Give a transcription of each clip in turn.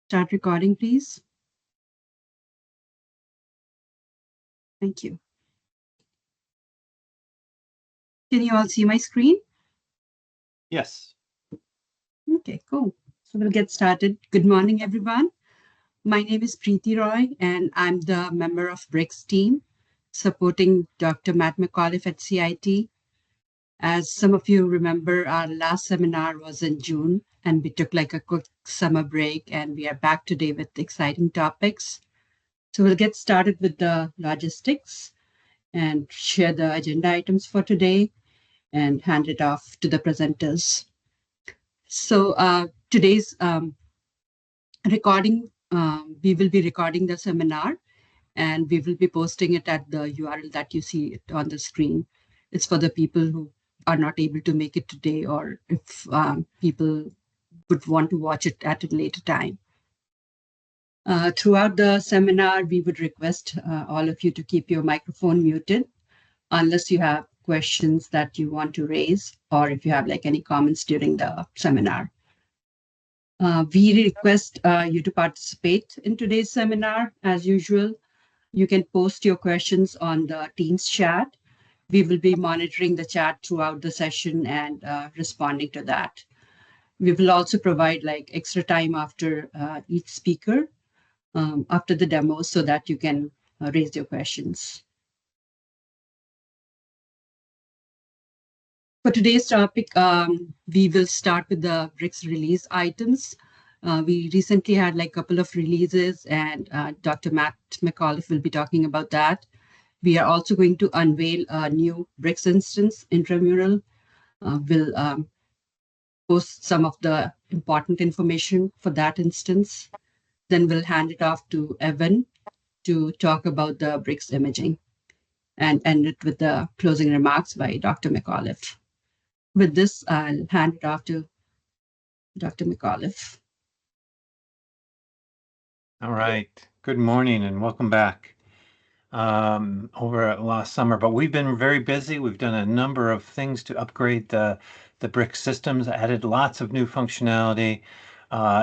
Start recording, please. Thank you. Can you all see my screen? Yes. Okay, cool. So we'll get started. Good morning, everyone. My name is Preeti Roy, and I'm the member of BRICS team supporting Dr. Matt McAuliffe at CIT. As some of you remember, our last seminar was in June, and we took like a quick summer break, and we are back today with exciting topics. So we'll get started with the logistics and share the agenda items for today and hand it off to the presenters. So today's recording, we will be recording the seminar and we will be posting it at the URL that you see it on the screen. It's for the people who are not able to make it today, or if people would want to watch it at a later time. Throughout the seminar, we would request all of you to keep your microphone muted unless you have questions that you want to raise, or if you have like any comments during the seminar. We request you to participate in today's seminar. As usual, you can post your questions on the Teams chat. We will be monitoring the chat throughout the session and responding to that. We will also provide like extra time after each speaker, after the demo, so that you can raise your questions. For today's topic, we will start with the BRICS release items. We recently had like a couple of releases, and Dr. Matt McAuliffe will be talking about that. We are also going to unveil a new BRICS instance, Intramural. We'll post some of the important information for that instance. Then we'll hand it off to Evan to talk about the BRICS imaging and end it with the closing remarks by Dr. McAuliffe. With this, I'll hand it off to Dr. McAuliffe. All right. Good morning and welcome back over last summer. But we've been very busy. We've done a number of things to upgrade the BRICS systems, added lots of new functionality,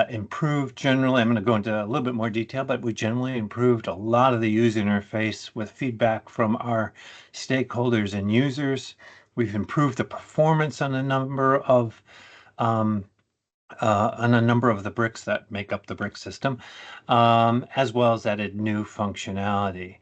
improved generally. I'm going to go into a little bit more detail, but we generally improved a lot of the user interface with feedback from our stakeholders and users. We've improved the performance on a number of the BRICS that make up the BRICS system, as well as added new functionality.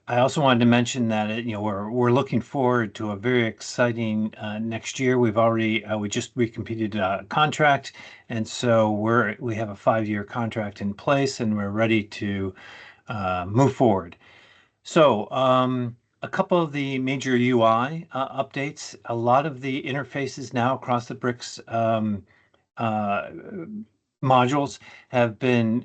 I also wanted to mention that we're looking forward to a very exciting next year. We just recompleted a contract, and so we have a 5-year contract in place, and we're ready to move forward. So a couple of the major UI updates. A lot of the interfaces now across the BRICS modules have been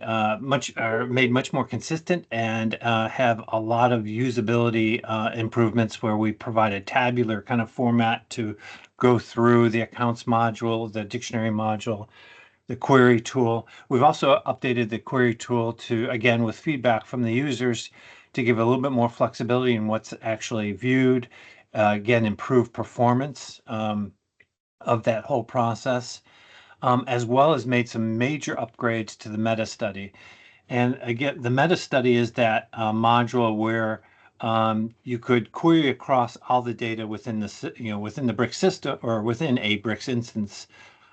made much more consistent and have a lot of usability improvements, where we provide a tabular kind of format to go through the accounts module, the dictionary module, the query tool. We've also updated the query tool to, again, with feedback from the users, to give a little bit more flexibility in what's actually viewed, again, improve performance of that whole process, as well as made some major upgrades to the meta study. And again, the meta study is that module where you could query across all the data within the BRICS system or within a BRICS instance,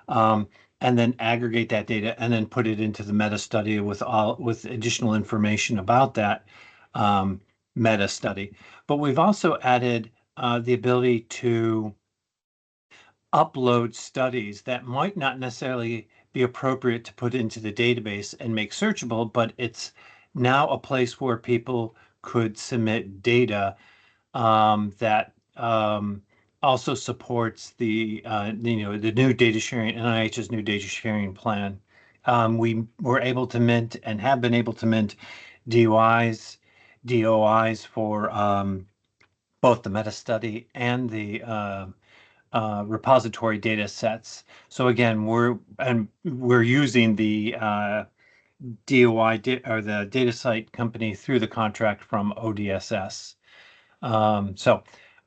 and then aggregate that data and then put it into the meta study with additional information about that meta study. But we've also added the ability to upload studies that might not necessarily be appropriate to put into the database and make searchable, but it's now a place where people could submit data that also supports the new data sharing, NIH's new data sharing plan. We were able to mint and have been able to mint DOIs for both the meta study and the repository data sets. So again, we're using the DOI or the data site company through the contract from ODSS.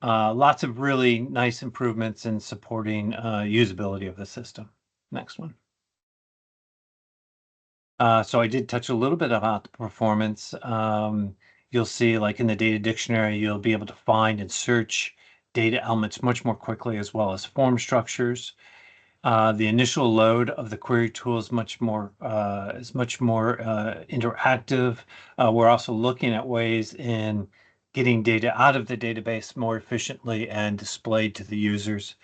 Lots of really nice improvements in supporting usability of the system. Next one. So I did touch a little bit about the performance. You'll see, like in the data dictionary, you'll be able to find and search data elements much more quickly, as well as form structures. The initial load of the query tool is much more interactive. We're also looking at ways in getting data out of the database more efficiently and displayed to the users.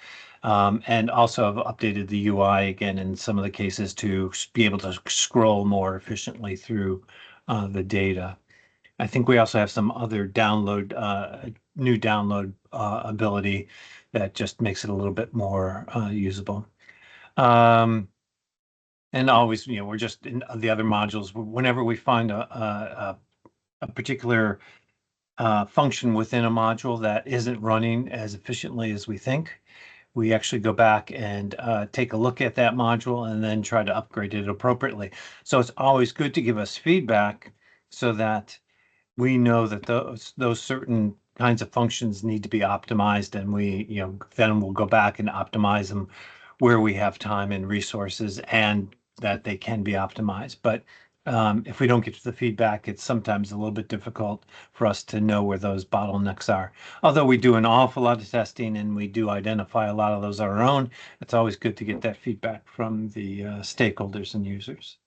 And also have updated the UI again in some of the cases to be able to scroll more efficiently through the data. I think we also have some other new download ability that just makes it a little bit more usable. And always, we're just in the other modules. Whenever we find a particular function within a module that isn't running as efficiently as we think, we actually go back and take a look at that module and then try to upgrade it appropriately. So it's always good to give us feedback so that we know that those certain kinds of functions need to be optimized, and we, then we'll go back and optimize them where we have time and resources and that they can be optimized. But if we don't get to the feedback, it's sometimes a little bit difficult for us to know where those bottlenecks are. Although we do an awful lot of testing and we do identify a lot of those on our own, it's always good to get that feedback from the stakeholders and users.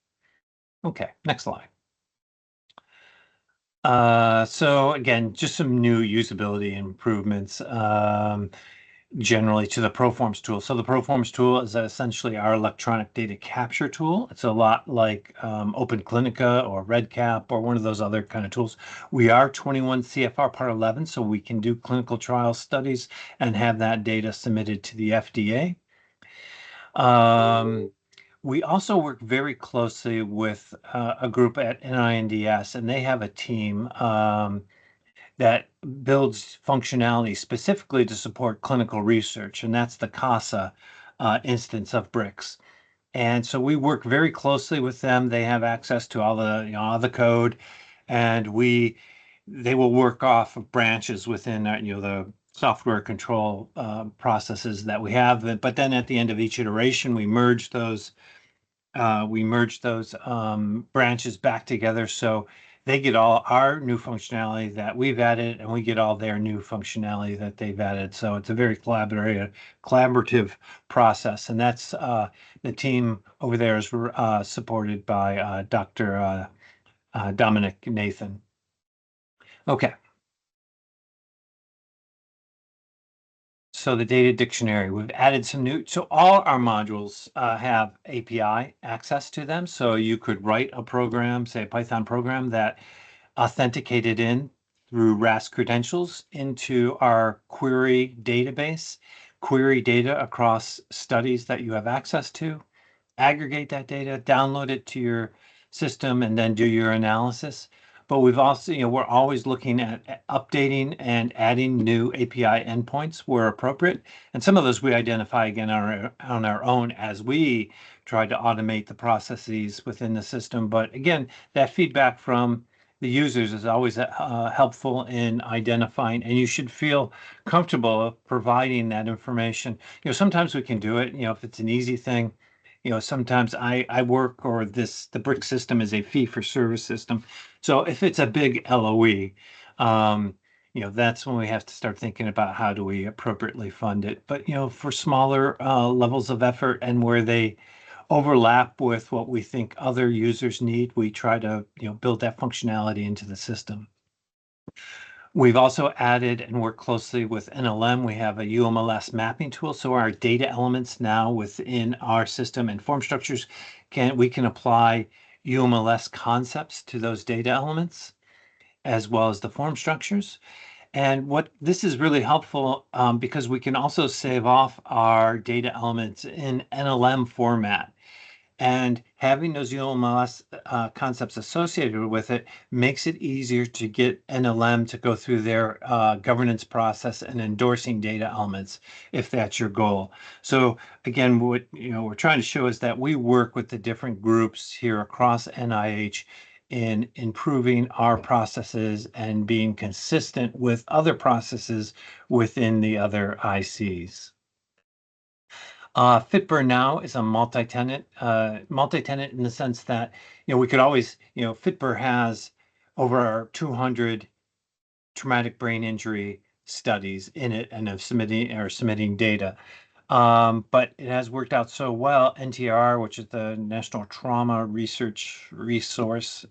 Okay, next slide. So again, just some new usability improvements generally to the Proforms tool. So the Proforms tool is essentially our electronic data capture tool. It's a lot like Open Clinica or REDCap or one of those other kind of tools. We are 21 CFR Part 11, so we can do clinical trial studies and have that data submitted to the FDA. We also work very closely with a group at NINDS, and they have a team that builds functionality specifically to support clinical research, and that's the CASA instance of BRICS. And so we work very closely with them. They have access to all the code, and they will work off of branches within the software control processes that we have. But then at the end of each iteration, we merge those branches back together, so they get all our new functionality that we've added, and we get all their new functionality that they've added. So it's a very collaborative process, and that's the team over there is supported by Dr. Dominic Nathan. Okay. So the data dictionary, we've added some so all our modules have API access to them. So you could write a program, say a Python program that authenticated in through RAS credentials into our query database, query data across studies that you have access to, aggregate that data, download it to your system, and then do your analysis. But we've also, we're always looking at updating and adding new API endpoints where appropriate. And some of those we identify again on our own as we try to automate the processes within the system. But again, that feedback from the users is always helpful in identifying, and you should feel comfortable providing that information. Sometimes we can do it, if it's an easy thing. Sometimes I work, or the BRICS system is a fee for service system. So if it's a big LOE, that's when we have to start thinking about how do we appropriately fund it. But, for smaller levels of effort and where they overlap with what we think other users need, we try to, build that functionality into the system. We've also added and worked closely with NLM. We have a UMLS mapping tool. So our data elements now within our system and form structures, we can apply UMLS concepts to those data elements, as well as the form structures. And what this is really helpful because we can also save off our data elements in NLM format. And having those UMLS concepts associated with it makes it easier to get NLM to go through their governance process and endorsing data elements, if that's your goal. So again, what we're trying to show is that we work with the different groups here across NIH in improving our processes and being consistent with other processes within the other ICs. FitBurn now is a multi-tenant in the sense that, we could always, FitBurn has over 200 traumatic brain injury studies in it and of submitting data. But it has worked out so well. NTR, which is the National Trauma Research Resource,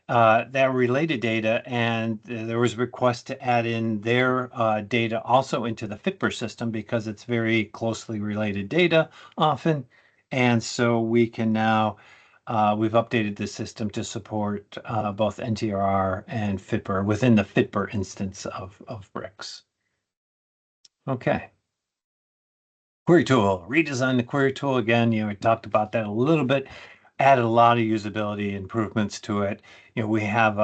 that related data, and there was a request to add in their data also into the FitBurn system because it's very closely related data often. And so we can now, we've updated the system to support both NTR and FitBurn within the FitBurn instance of BRICS. Okay. Query tool, redesign the query tool again. We talked about that a little bit, added a lot of usability improvements to it. We have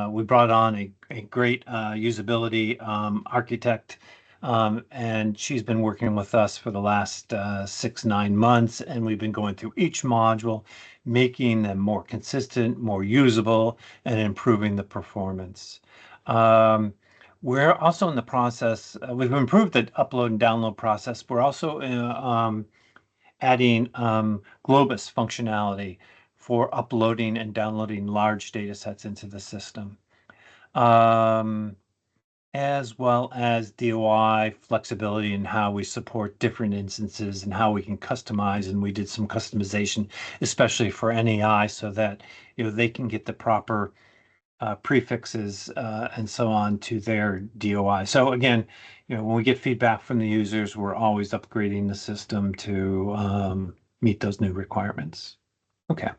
we brought on a great usability architect, and she's been working with us for the last 6-9 months, and we've been going through each module, making them more consistent, more usable, and improving the performance. We're also in the process, we've improved the upload and download process. We're also adding Globus functionality for uploading and downloading large data sets into the system, as well as DOI flexibility and how we support different instances and how we can customize. And we did some customization, especially for NEI, so that they can get the proper prefixes and so on to their DOI. So again, when we get feedback from the users, we're always upgrading the system to meet those new requirements. Okay.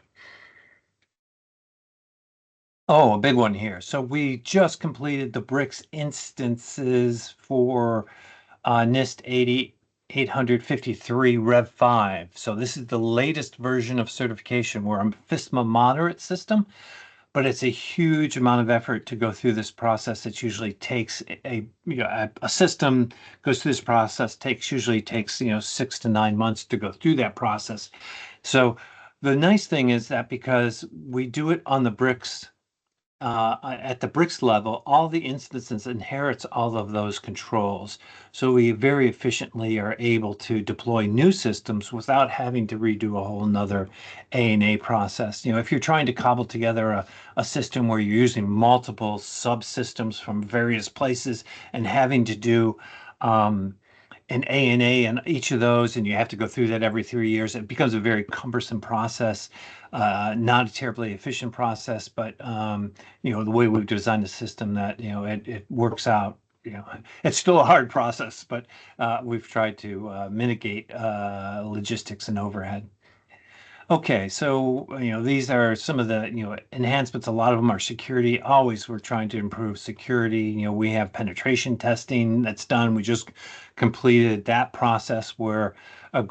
Oh, a big one here. So we just completed the BRICS instances for NIST 8853 Rev 5. So this is the latest version of certification. We're a FISMA moderate system, but it's a huge amount of effort to go through this process. It usually takes a system goes through this process usually takes 6 to 9 months to go through that process. So the nice thing is that because we do it on the BRICS at the BRICS level, all the instances inherits all of those controls. So we very efficiently are able to deploy new systems without having to redo a whole nother A&A process. If you're trying to cobble together a system where you're using multiple subsystems from various places and having to do an A&A in each of those, and you have to go through that every 3 years, it becomes a very cumbersome process, not a terribly efficient process, but the way we've designed the system that it works out. It's still a hard process, but we've tried to mitigate logistics and overhead. Okay, so these are some of the enhancements. A lot of them are security. Always we're trying to improve security. We have penetration testing that's done. We just completed that process where an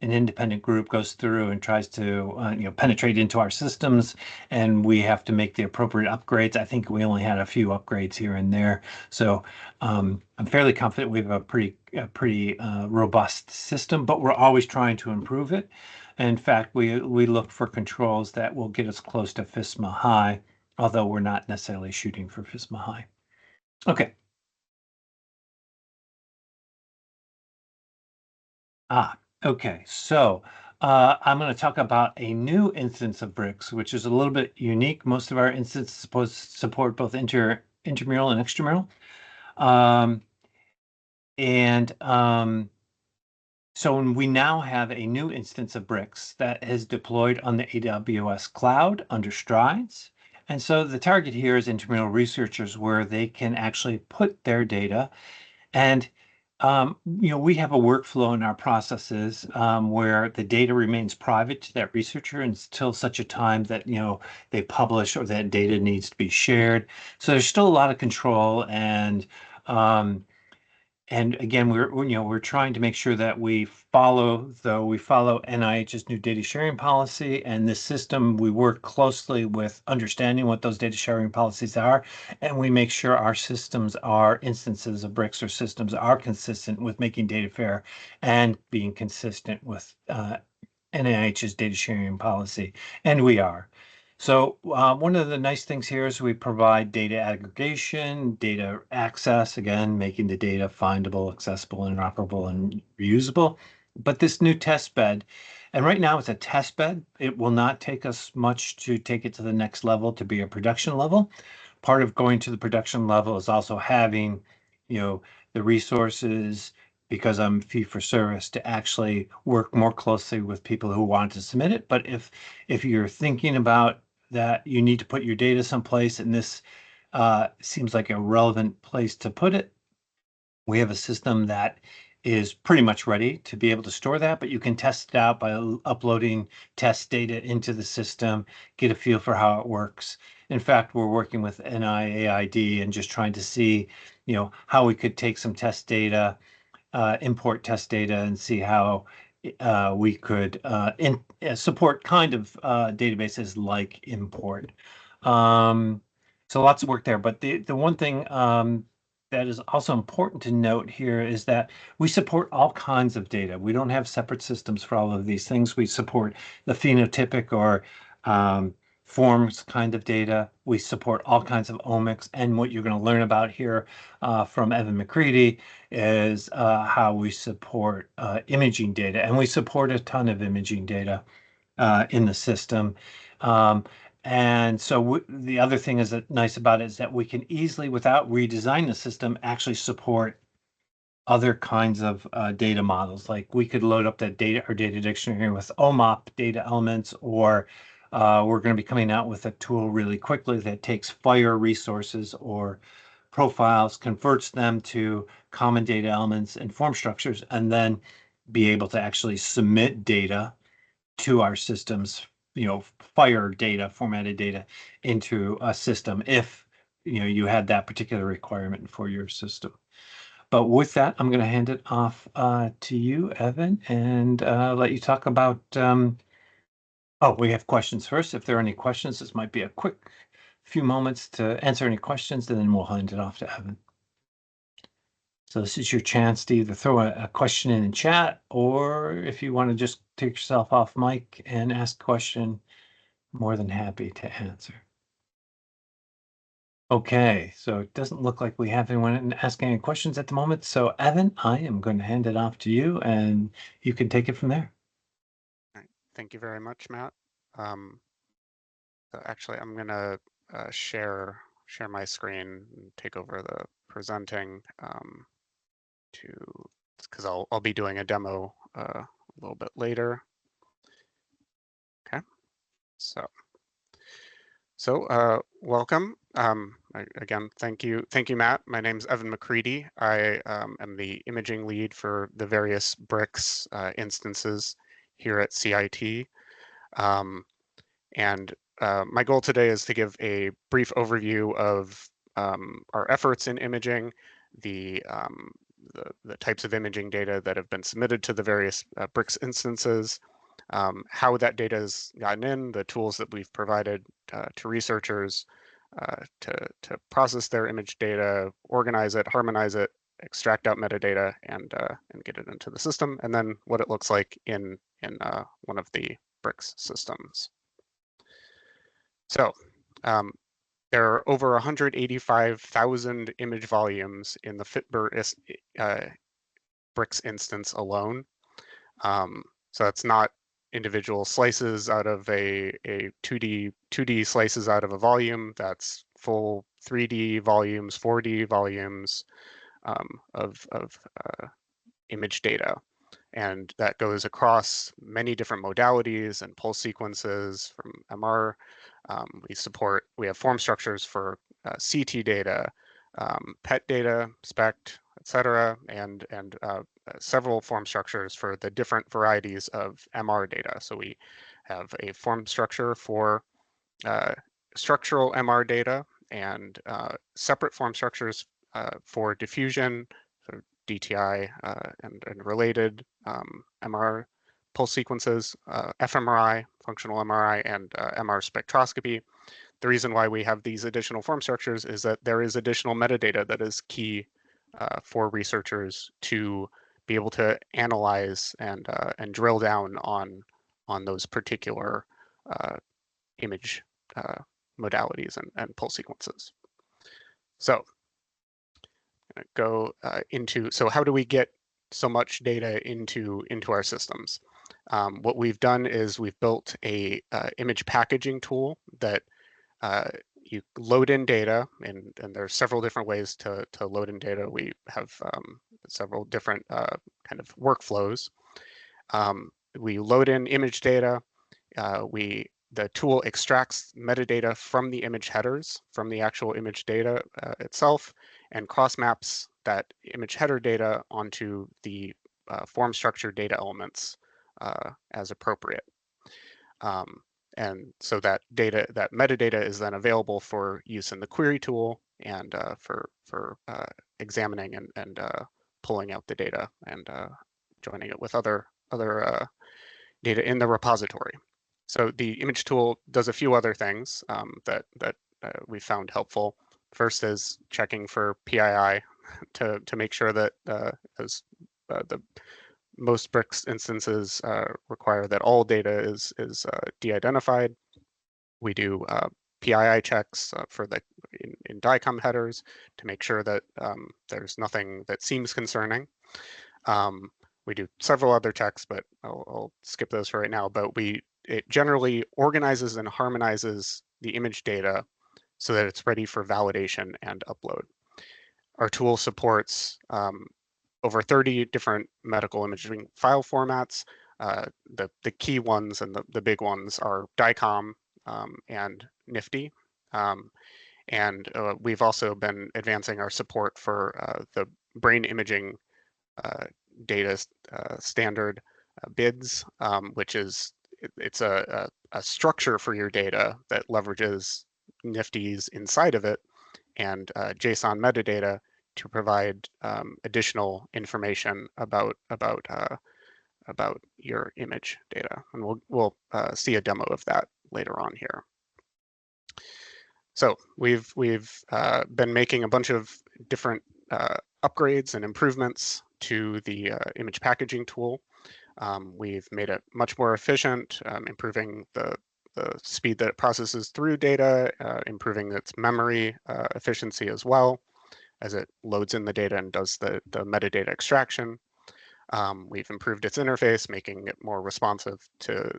independent group goes through and tries to penetrate into our systems, and we have to make the appropriate upgrades. I think we only had a few upgrades here and there, so I'm fairly confident we have a pretty robust system, but we're always trying to improve it. In fact, we look for controls that will get us close to FISMA high, although we're not necessarily shooting for FISMA high. Okay. Okay. So I'm going to talk about a new instance of BRICS, which is a little bit unique. Most of our instances support both intramural and extramural. So we now have a new instance of BRICS that is deployed on the AWS cloud under Strides. And so the target here is intramural researchers where they can actually put their data. And, we have a workflow in our processes where the data remains private to that researcher until such a time that, they publish or that data needs to be shared. So there's still a lot of control and again, we're trying to make sure that we follow NIH's new data sharing policy, and this system, we work closely with understanding what those data sharing policies are, and we make sure our systems are instances of BRICS or systems are consistent with making data fair and being consistent with NIH's data sharing policy, and we are. So one of the nice things here is we provide data aggregation, data access, again, making the data findable, accessible, interoperable, and reusable. But this new test bed, and right now it's a test bed, it will not take us much to take it to the next level to be a production level. Part of going to the production level is also having, the resources, because I'm fee for service, to actually work more closely with people who want to submit it. But if you're thinking about that, you need to put your data someplace, and this seems like a relevant place to put it. We have a system that is pretty much ready to be able to store that, but you can test it out by uploading test data into the system, get a feel for how it works. In fact, we're working with NIAID and just trying to see, how we could take some test data, import test data, and see how we could support kind of databases like import. Um, so lots of work there. But the one thing that is also important to note here is that we support all kinds of data. We don't have separate systems for all of these things. We support the phenotypic or forms kind of data. We support all kinds of omics. And what you're going to learn about here from Evan McCready is how we support imaging data. And we support a ton of imaging data in the system. Um, and so the other thing is that nice about it is that we can easily, without redesigning the system, actually support other kinds of data models. Like we could load up that data or data dictionary with OMOP data elements, or we're going to be coming out with a tool really quickly that takes FIRE resources or profiles, converts them to common data elements and form structures, and then be able to actually submit data to our systems, FIRE data, formatted data into a system if you had that particular requirement for your system. But with that, I'm going to hand it off to you, Evan, and let you talk about. Oh, we have questions first. If there are any questions, this might be a quick few moments to answer any questions, and then we'll hand it off to Evan. So this is your chance to either throw a question in chat, or if you want to just take yourself off mic and ask a question, more than happy to answer. Okay, so it doesn't look like we have anyone asking any questions at the moment. So Evan, I am going to hand it off to you and you can take it from there. All right. Thank you very much, Matt. So actually, I'm going to share my screen and take over the presenting because I'll be doing a demo a little bit later. Okay, so welcome. Again, thank you, Matt. My name is Evan McCready. I am the imaging lead for the various BRICS instances here at CIT. And my goal today is to give a brief overview of our efforts in imaging, the types of imaging data that have been submitted to the various BRICS instances, how that data has gotten in, the tools that we've provided to researchers to process their image data, organize it, harmonize it, extract out metadata, and get it into the system, and then what it looks like in one of the BRICS systems. So there are over 185,000 image volumes in the FitBIR BRICS instance alone. So that's not individual slices out of a 2D slices out of a volume. That's full 3D volumes, 4D volumes of image data. And that goes across many different modalities and pulse sequences from MR. We have form structures for CT data, PET data, SPECT, etc., and several form structures for the different varieties of MR data. So we have a form structure for structural MR data and separate form structures for diffusion, so DTI and related MR pulse sequences, fMRI, functional MRI, and MR spectroscopy. The reason why we have these additional form structures is that there is additional metadata that is key for researchers to be able to analyze and drill down on those particular image modalities and pulse sequences. So I'm going to go into, so how do we get so much data into our systems. What we've done is we've built a image packaging tool that you load in data, and there's several different ways to load in data. We have several different kind of workflows. We load in image data. The tool extracts metadata from the image headers, from the actual image data itself, and cross maps that image header data onto the form structure data elements as appropriate. And so that metadata is then available for use in the query tool and for examining and pulling out the data and joining it with other data in the repository. So the image tool does a few other things that we found helpful. First is checking for PII to make sure that as the most BRICS instances require that all data is de-identified. We do PII checks for the in DICOM headers to make sure that there's nothing that seems concerning. We do several other checks, but I'll skip those for right now. But it generally organizes and harmonizes the image data so that it's ready for validation and upload. Our tool supports over 30 different medical imaging file formats. The key ones and the big ones are DICOM and NIfTI. And we've also been advancing our support for the brain imaging data standard BIDS, which is it's a structure for your data that leverages NIfTIs inside of it and JSON metadata to provide additional information about your image data, and we'll see a demo of that later on here. So we've been making a bunch of different upgrades and improvements to the image packaging tool. We've made it much more efficient, improving the speed that it processes through data, improving its memory efficiency as well as it loads in the data and does the metadata extraction. We've improved its interface, making it more responsive to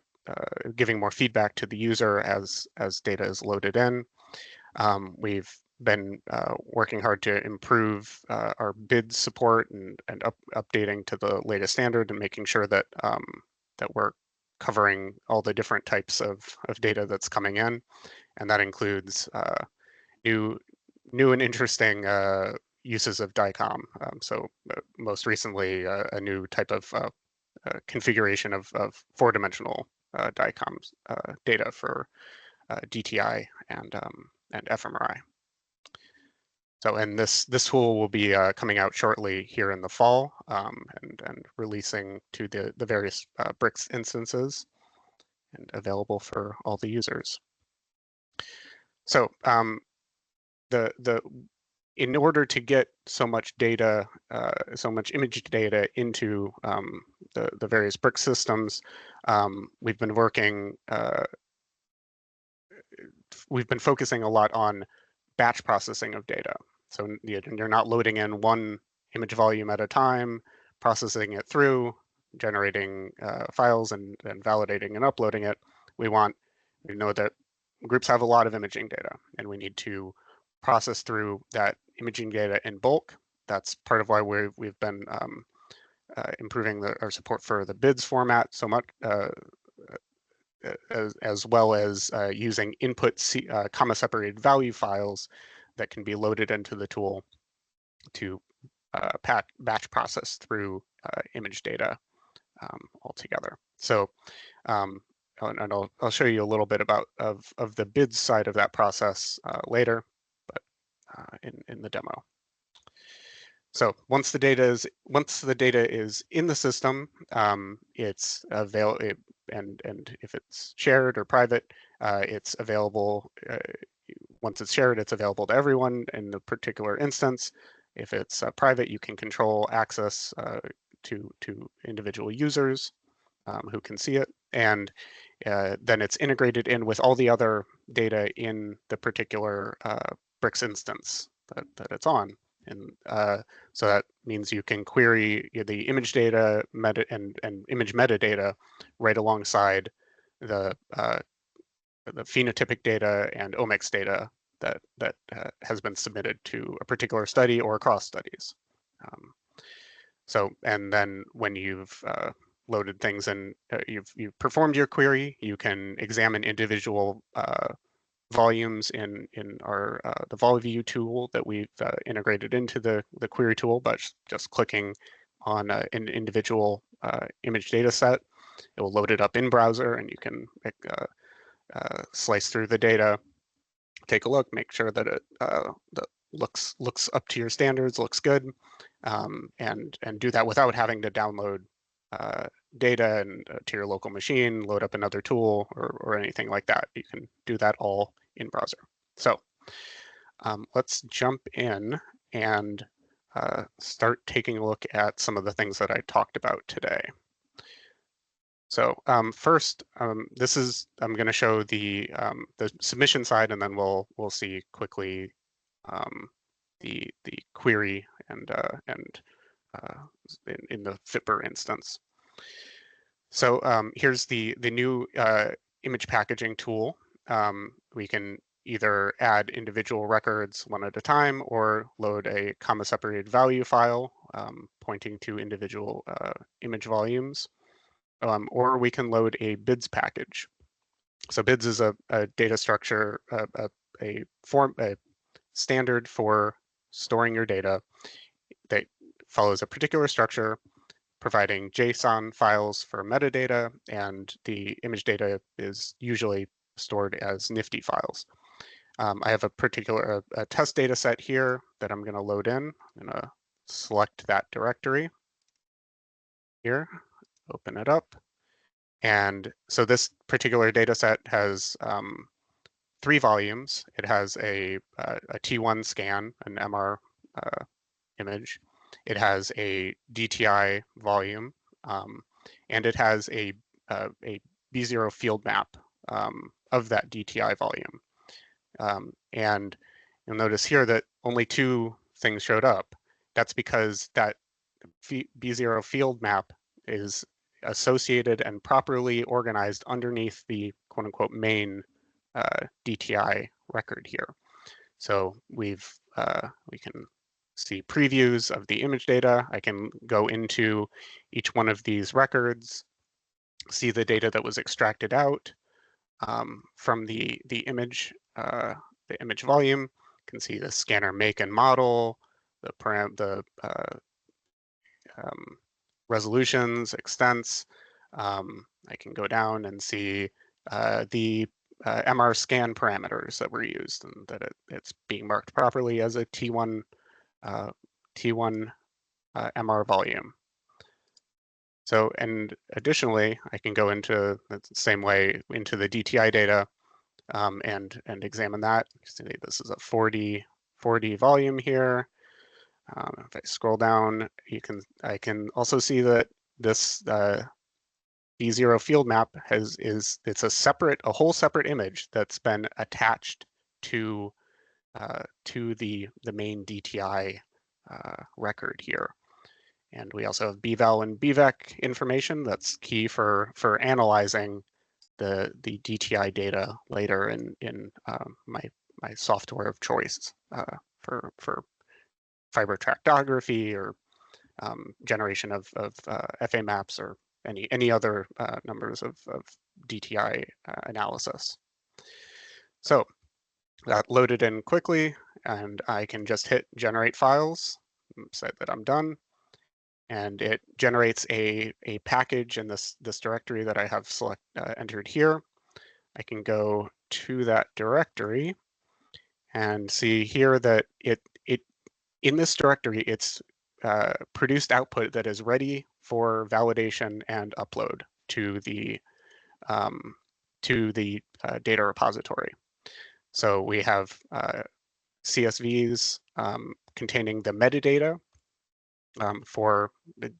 giving more feedback to the user as data is loaded in. We've been working hard to improve our BID support and updating to the latest standard and making sure that that we're covering all the different types of data that's coming in, and that includes new and interesting uses of DICOM. So most recently, a new type of configuration of four-dimensional DICOM data for DTI and fMRI. So, and this tool will be coming out shortly here in the fall and releasing to the various BRICS instances and available for all the users. So in order to get so much data, so much image data into the various BRICS systems, we've been working, we've been focusing a lot on batch processing of data. So you're not loading in one image volume at a time, processing it through, generating files and validating and uploading it. We know that groups have a lot of imaging data, and we need to process through that imaging data in bulk. That's part of why we've been improving our support for the BIDS format so much, as well as using input comma-separated value files that can be loaded into the tool to batch process through image data altogether. So, and I'll show you a little bit about of the BIDS side of that process later, but in the demo. So once the data is in the system, it's available, and if it's shared or private, it's available. Once it's shared, it's available to everyone in the particular instance. If it's private, you can control access to individual users who can see it, and then it's integrated in with all the other data in the particular BRICS instance that it's on. And so that means you can query the image data and image metadata right alongside the phenotypic data and omics data that has been submitted to a particular study or across studies. And then when you've loaded things and you've performed your query, you can examine individual volumes in our the VolView tool that we've integrated into the query tool, but just clicking on an individual image data set, it will load it up in browser, and you can slice through the data, take a look, make sure that it looks up to your standards, looks good, and do that without having to download data to your local machine, load up another tool or anything like that. You can do that all in browser. So let's jump in and start taking a look at some of the things that I talked about today. So first, I'm going to show the submission side, and then we'll see quickly the query and in the FIPR instance. So here's the new image packaging tool. We can either add individual records one at a time or load a comma-separated value file pointing to individual image volumes. Or we can load a BIDS package. So BIDS is a data structure, a standard for storing your data that follows a particular structure, providing JSON files for metadata, and the image data is usually stored as Nifty files. I have a particular test data set here that I'm going to load in. I'm going to select that directory here, open it up. And so this particular data set has 3 volumes. It has a T1 scan, an MR image. It has a DTI volume, and it has a B0 field map of that DTI volume. And you'll notice here that only 2 things showed up. That's because that B0 field map is associated and properly organized underneath the quote-unquote main DTI record here. So we can see previews of the image data. I can go into each one of these records, see the data that was extracted out from the image volume. You can see the scanner make and model, the resolutions, extents. I can go down and see the MR scan parameters that were used, and that it's being marked properly as a T1 MR volume. So, and additionally, I can go into the same way into the DTI data and examine that. See, this is a 4D volume here. If I scroll down, I can also see that this B0 field map it's a whole separate image that's been attached to the main DTI record here. And we also have BVAL and BVEC information that's key for analyzing the DTI data later in my software of choice for fiber tractography or generation of FA maps or any other numbers of DTI analysis. So that loaded in quickly, and I can just hit generate files, say that I'm done, and it generates a package in this directory that I have entered here. I can go to that directory and see here that it in this directory, it's produced output that is ready for validation and upload to the data repository. So we have CSVs containing the metadata for the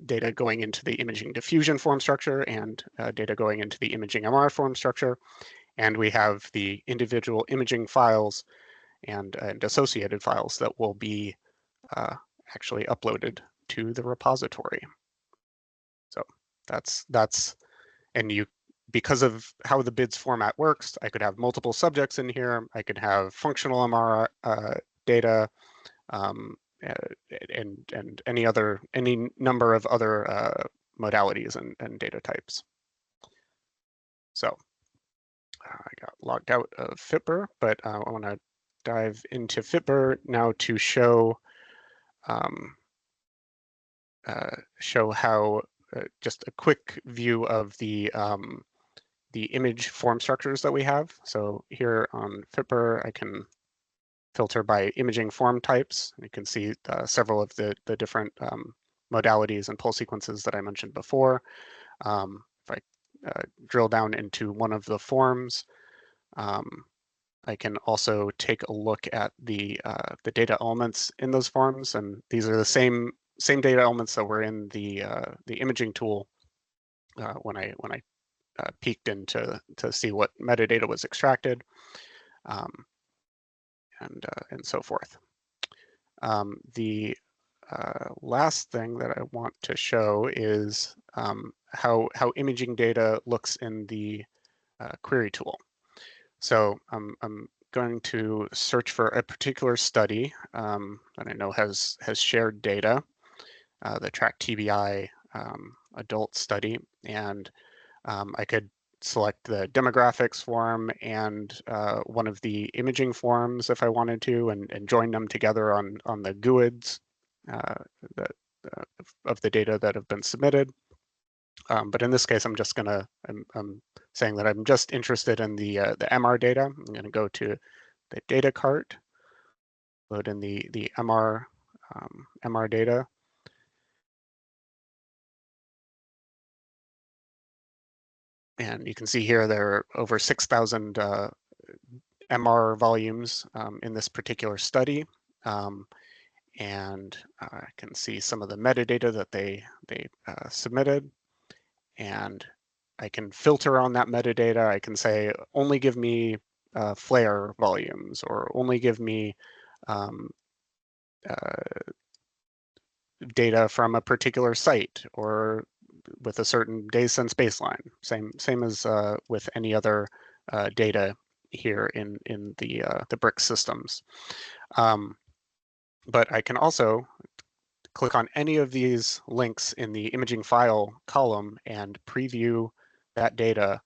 data going into the imaging diffusion form structure and data going into the imaging MR form structure. And we have the individual imaging files and associated files that will be actually uploaded to the repository. So that's and you, because of how the BIDS format works, I could have multiple subjects in here. I could have functional MR data, and any number of other modalities and data types. So I got logged out of FitBIR, but I want to dive into FitBIR now to show how just a quick view of the image form structures that we have. So here on FitBIR, I can filter by imaging form types. You can see several of the different modalities and pull sequences that I mentioned before. If I drill down into one of the forms, I can also take a look at the data elements in those forms, and these are the same data elements that were in the imaging tool when I peeked in to see what metadata was extracted, and so forth. The last thing that I want to show is how imaging data looks in the query tool. So I'm going to search for a particular study that I know has shared data, the Track TBI adult study, and I could select the demographics form and one of the imaging forms if I wanted to, and join them together on the GUIDs of the data that have been submitted. But in this case, I'm saying that I'm just interested in the MR data. I'm going to go to the data cart, load in the MR data. And you can see here there are over 6,000 MR volumes in this particular study. And I can see some of the metadata that they submitted. And I can filter on that metadata. I can say, only give me flare volumes, or only give me data from a particular site, or with a certain days since baseline. Same as with any other data here in the BRICS systems. But I can also click on any of these links in the imaging file column and preview that data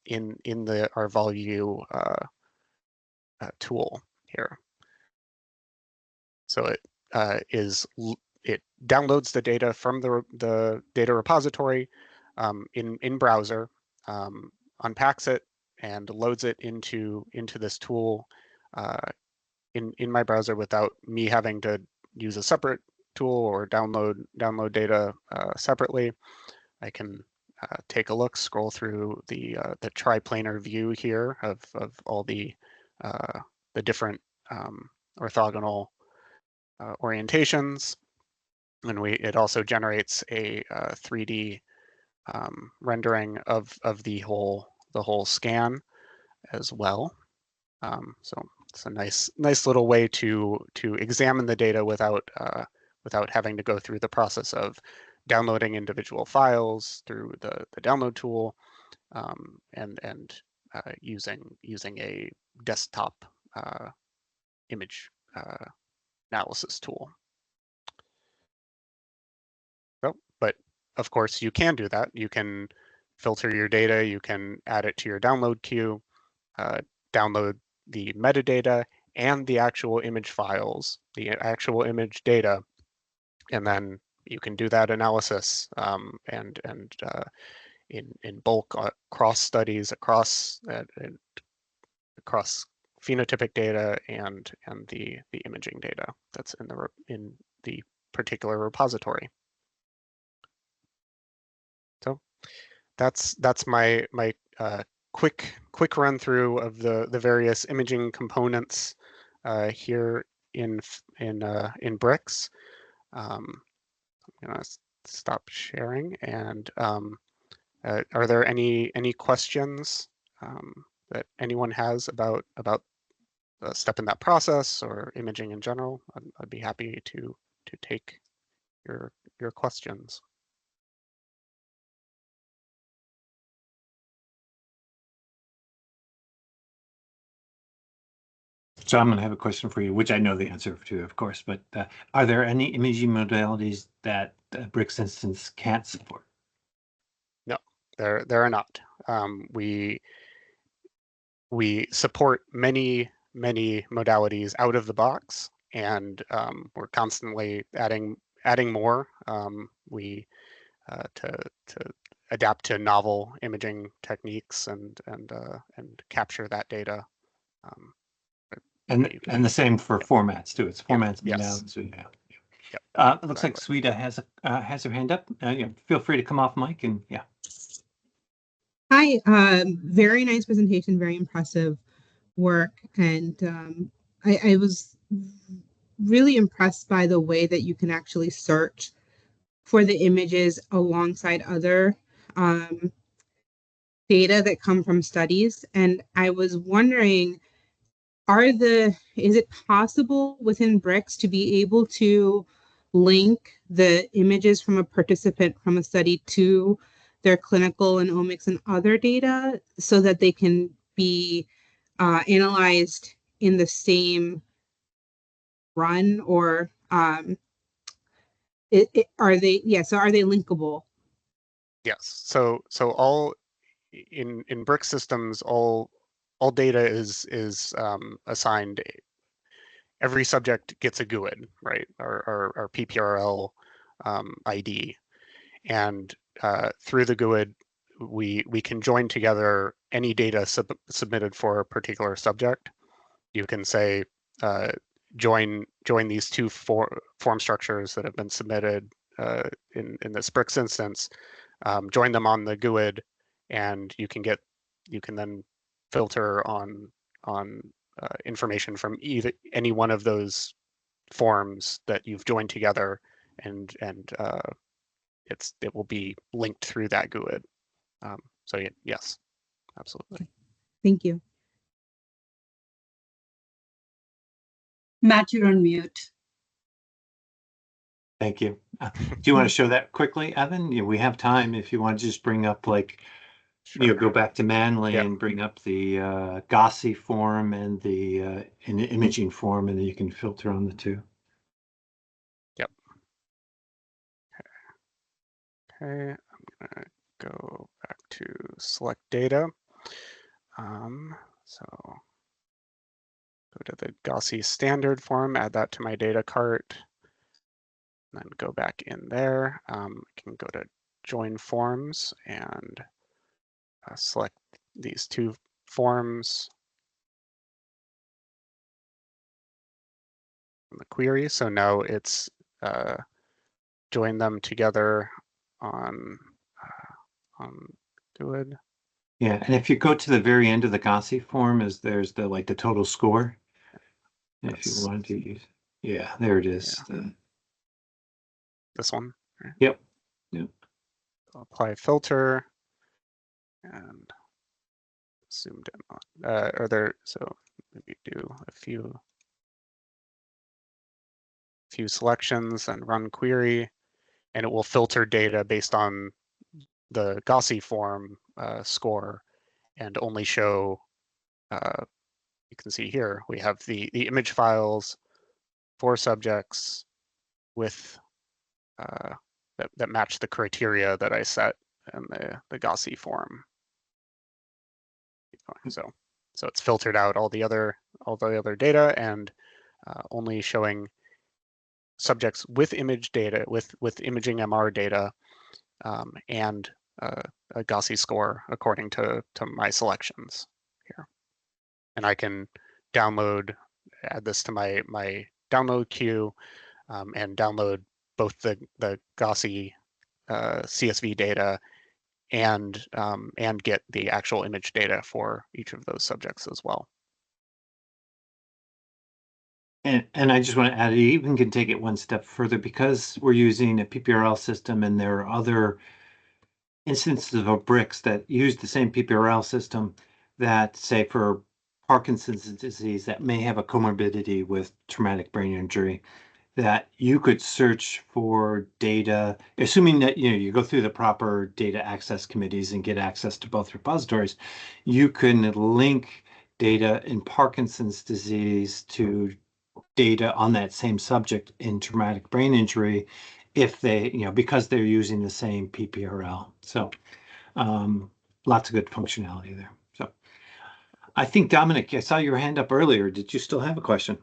in our VolView tool here. So it downloads the data from the data repository in browser, unpacks it, and loads it into this tool in my browser without me having to use a separate tool or download data separately. I can take a look, scroll through the triplanar view here of all the different orthogonal orientations, and it also generates a 3D rendering of the whole scan as well. So it's a nice little way to examine the data without having to go through the process of downloading individual files through the download tool, and using a desktop image analysis tool. So, but of course you can do that. You can filter your data, you can add it to your download queue, download the metadata and the actual image files, the actual image data, and then you can do that analysis and in bulk across studies, across phenotypic data and the imaging data that's in the particular repository. So that's my quick run through of the various imaging components here in BRICS. I'm gonna stop sharing, and are there any questions that anyone has about step in that process or imaging in general, I'd be happy to take your questions. So I'm going to have a question for you, which I know the answer to, of course, but are there any imaging modalities that BRICS instance can't support? No, there are not. We support many modalities out of the box, and we're constantly adding more. We to adapt to novel imaging techniques and capture that data. And the same for formats too. It's formats yes. now. So yeah. Yep, it looks like Sweta has her hand up. Feel free to come off mic and yeah. Hi, very nice presentation, very impressive work, and I was really impressed by the way that you can actually search for the images alongside other data that come from studies. And I was wondering, is it possible within BRICS to be able to link the images from a participant from a study to their clinical and omics and other data so that they can be analyzed in the same run, or are they linkable? Yes. So all in BRICS systems, all data is assigned. Every subject gets a GUID, right? Our PPRL ID, and through the GUID, we can join together any data submitted for a particular subject. You can say join these two form structures that have been submitted in this BRICS instance. Join them on the GUID, and you can then filter on information from any one of those forms that you've joined together, and it will be linked through that GUID. So yes, absolutely. Thank you. Matt, you're on mute. Thank you. Do you want to show that quickly, Evan? We have time if you want to just bring up Sure. go back to Manley Yep. and bring up the GOSSI form and the imaging form, and then you can filter on the two. Yep. Okay, I'm gonna go back to select data. So go to the GOSSI standard form, add that to my data cart, and then go back in there. I can go to join forms and select these two forms in the query. So now it's join them together on GUID. Yeah, and if you go to the very end of the GOSSI form, there's the total score. If you want to use, yeah, there it is. Yeah. This one. Right? Yep. Apply filter and zoomed in on. So maybe do a few selections and run query, and it will filter data based on the GOSSI form score, and only show. You can see here we have the image files for subjects with that match the criteria that I set in the GOSSI form. So it's filtered out all the other data and only showing subjects with image data, with imaging MR data, and a GOSSI score according to my selections here. And I can add this to my download queue, and download both the GOSSI CSV data and get the actual image data for each of those subjects as well. And I just want to add, you even can take it one step further, because we're using a PPRL system and there are other instances of BRICS that use the same PPRL system that, say, for Parkinson's disease that may have a comorbidity with traumatic brain injury, that you could search for data, assuming that you go through the proper data access committees and get access to both repositories. You can link data in Parkinson's disease to data on that same subject in traumatic brain injury if they, because they're using the same PPRL. So lots of good functionality there. So I think, Dominic, I saw your hand up earlier. Did you still have a question?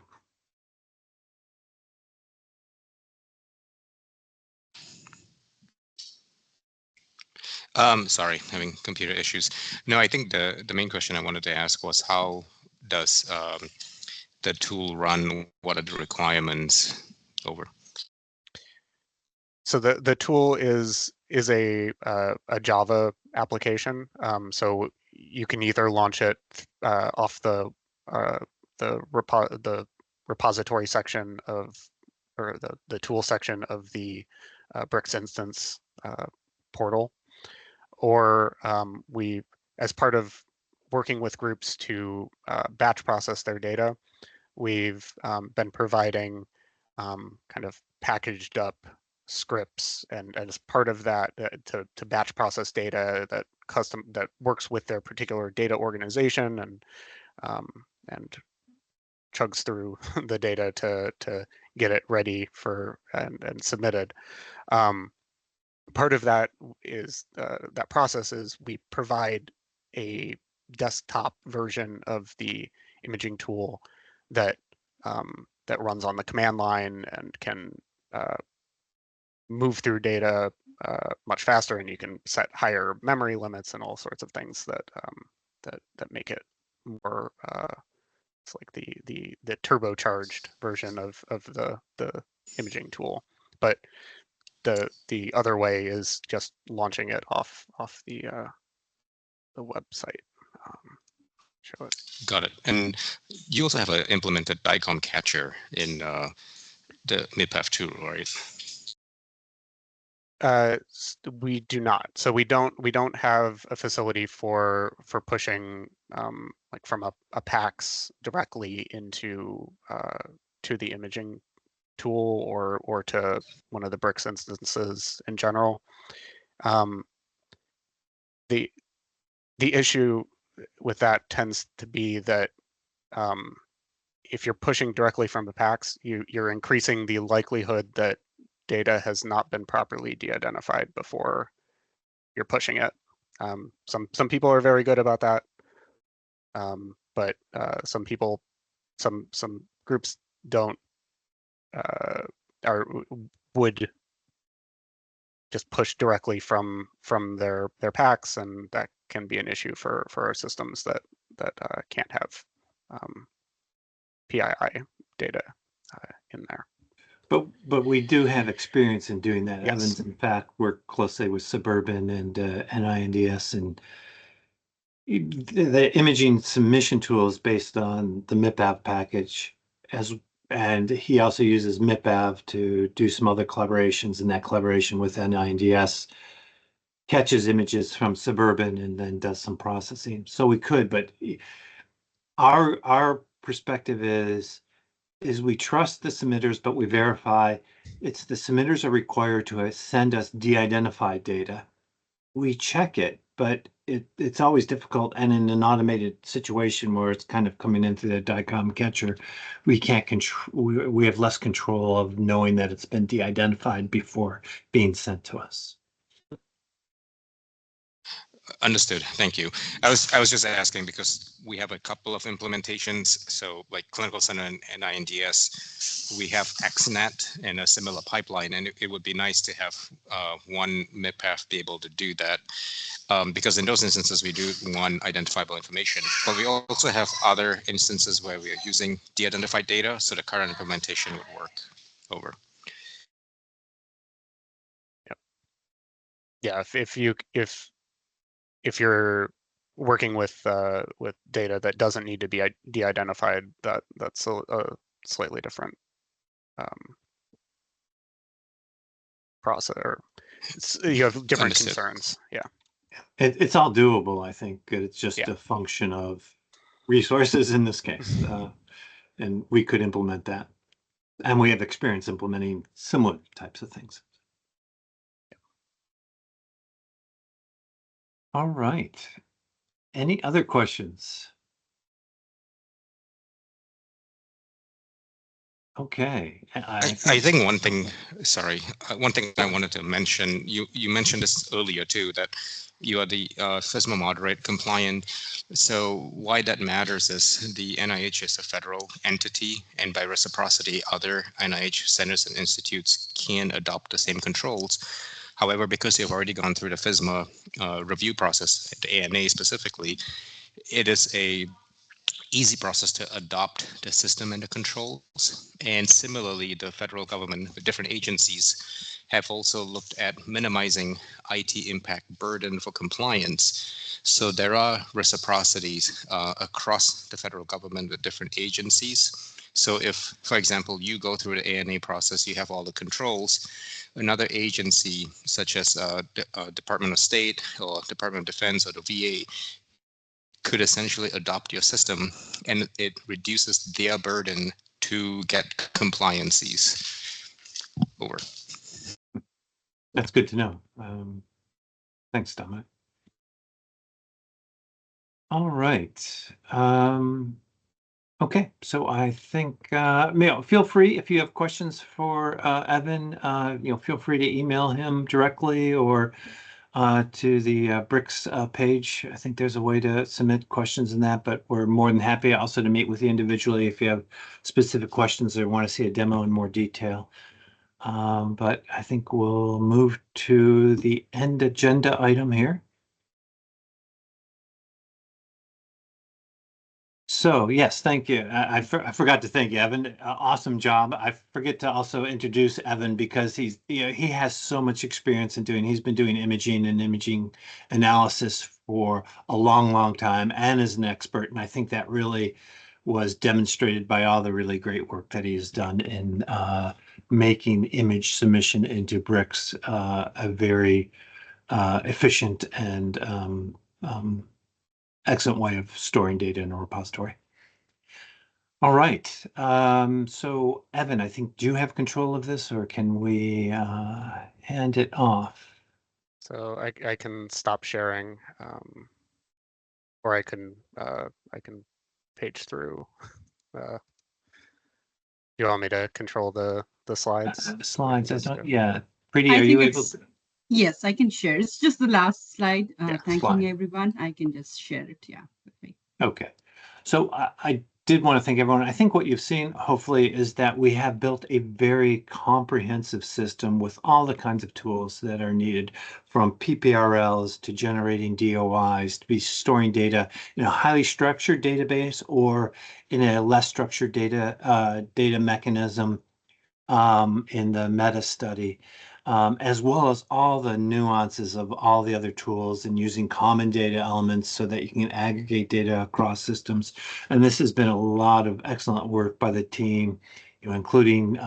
Sorry, having computer issues. No, I think the main question I wanted to ask was how does the tool run? What are the requirements? Over. So the tool is a Java application. So you can either launch it off the repository section of, or the tool section of the BRICS instance portal, or we, as part of working with groups to batch process their data, we've been providing kind of packaged up scripts, and as part of that to batch process data that works with their particular data organization and chugs through the data to get it ready for and submitted. Part of that is that process is we provide a desktop version of the imaging tool that that runs on the command line and can move through data much faster, and you can set higher memory limits and all sorts of things that that make it more. It's like the turbocharged version of the imaging tool, but the other way is just launching it off the website. Show it. Got it. And you also have an implemented DICOM catcher in the MIPAF tool, right? We do not. So we don't have a facility for pushing like from a PACS directly into to the imaging tool or to one of the BRICS instances in general. The issue with that tends to be that if you're pushing directly from the PACS, you're increasing the likelihood that data has not been properly de-identified before you're pushing it. Some people are very good about that, but some groups don't would just push directly from their PACS, and that can be an issue for our systems that can't have PII data in there. But we do have experience in doing that. Yes. Evans, in fact, worked closely with Suburban and NINDS, and the imaging submission tool is based on the MIPAV package, and he also uses MIPAV to do some other collaborations, and that collaboration with NINDS catches images from Suburban and then does some processing. So we could, but our perspective is we trust the submitters, but we verify the submitters are required to send us de-identified data. We check it, but it's always difficult. And in an automated situation where it's kind of coming in through the DICOM catcher, we can't control. We have less control of knowing that it's been de-identified before being sent to us. Understood. Thank you. I was just asking because we have a couple of implementations. So like Clinical Center and NINDS, we have XNet and a similar pipeline, and it would be nice to have one MIPAF be able to do that. Because in those instances, we do one identifiable information, but we also have other instances where we are using de-identified data. So the current implementation would work. Over. Yep. Yeah. If you're working with data that doesn't need to be de-identified, that's a slightly different process. Or you have different concerns. Yeah. It's all doable, I think. It's just a function of resources in this case, and we could implement that. And we have experience implementing similar types of things. All right. Any other questions? Okay. I think one thing, sorry, one thing I wanted to mention, you mentioned this earlier too, that you are the FISMA moderate compliant. So why that matters is the NIH is a federal entity, and by reciprocity, other NIH centers and institutes can adopt the same controls. However, because they've already gone through the FISMA review process, the ANA specifically, it is a easy process to adopt the system and the controls. And similarly, the federal government, the different agencies have also looked at minimizing IT impact burden for compliance. So there are reciprocities across the federal government with different agencies. So if, for example, you go through the ANA process, you have all the controls, another agency such as Department of State or Department of Defense or the VA could essentially adopt your system, and it reduces their burden to get compliances. Over. That's good to know. Thanks, Dominic. All right. Okay, so I think feel free if you have questions for Evan. Feel free to email him directly or to the BRICS page. I think there's a way to submit questions in that, but we're more than happy also to meet with you individually if you have specific questions or want to see a demo in more detail. But I think we'll move to the end agenda item here. So yes, thank you. I forgot to thank you, Evan. Awesome job. I forget to also introduce Evan because he has so much experience in he's been doing imaging and imaging analysis for a long, long time and is an expert. And I think that really was demonstrated by all the really great work that he has done in making image submission into BRICS a very efficient and excellent way of storing data in a repository. All right. So Evan, I think, do you have control of this or can we hand it off? So I can stop sharing, or I can page through. You want me to control the slides? Slides. I don't. Go. Yeah. Preeti, I are think you able to? Yes, I can share. It's just the last slide. Yeah, Thanking slide. everyone. I can just share it. Yeah. Okay. So I did want to thank everyone. I think what you've seen, hopefully, is that we have built a very comprehensive system with all the kinds of tools that are needed, from PPRLs to generating DOIs, to be storing data in a highly structured database or in a less structured data mechanism in the meta study. As well as all the nuances of all the other tools and using common data elements so that you can aggregate data across systems. And this has been a lot of excellent work by the team, including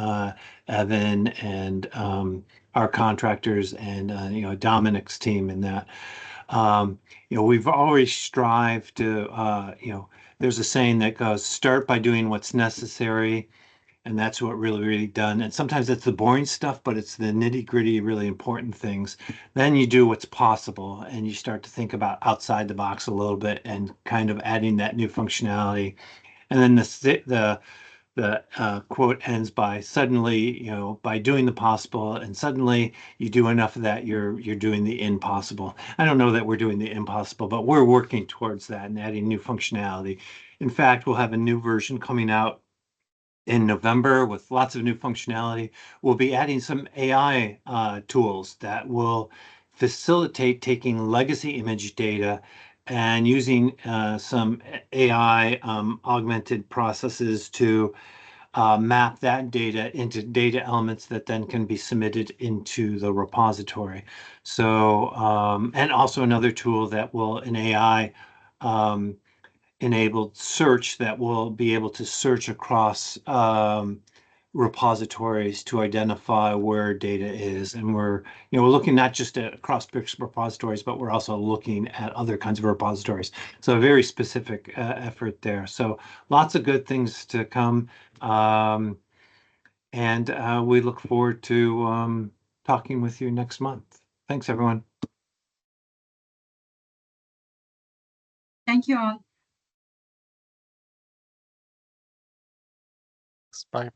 Evan and our contractors and Dominic's team in that. We've always strived to, there's a saying that goes, start by doing what's necessary. And that's what really done. And sometimes it's the boring stuff, but it's the nitty gritty, really important things. Then you do what's possible and you start to think about outside the box a little bit and kind of adding that new functionality. And then the quote ends by suddenly, by doing the possible, and suddenly you do enough of that, you're doing the impossible. I don't know that we're doing the impossible, but we're working towards that and adding new functionality. In fact, we'll have a new version coming out in November with lots of new functionality. We'll be adding some AI tools that will facilitate taking legacy image data and using some AI augmented processes to map that data into data elements that then can be submitted into the repository. So, and also another tool that will, an AI enabled search that will be able to search across repositories to identify where data is. And we're looking not just at across BRICS repositories, but we're also looking at other kinds of repositories. So a very specific effort there. So lots of good things to come. And we look forward to talking with you next month. Thanks, everyone. Thank you all. Bye.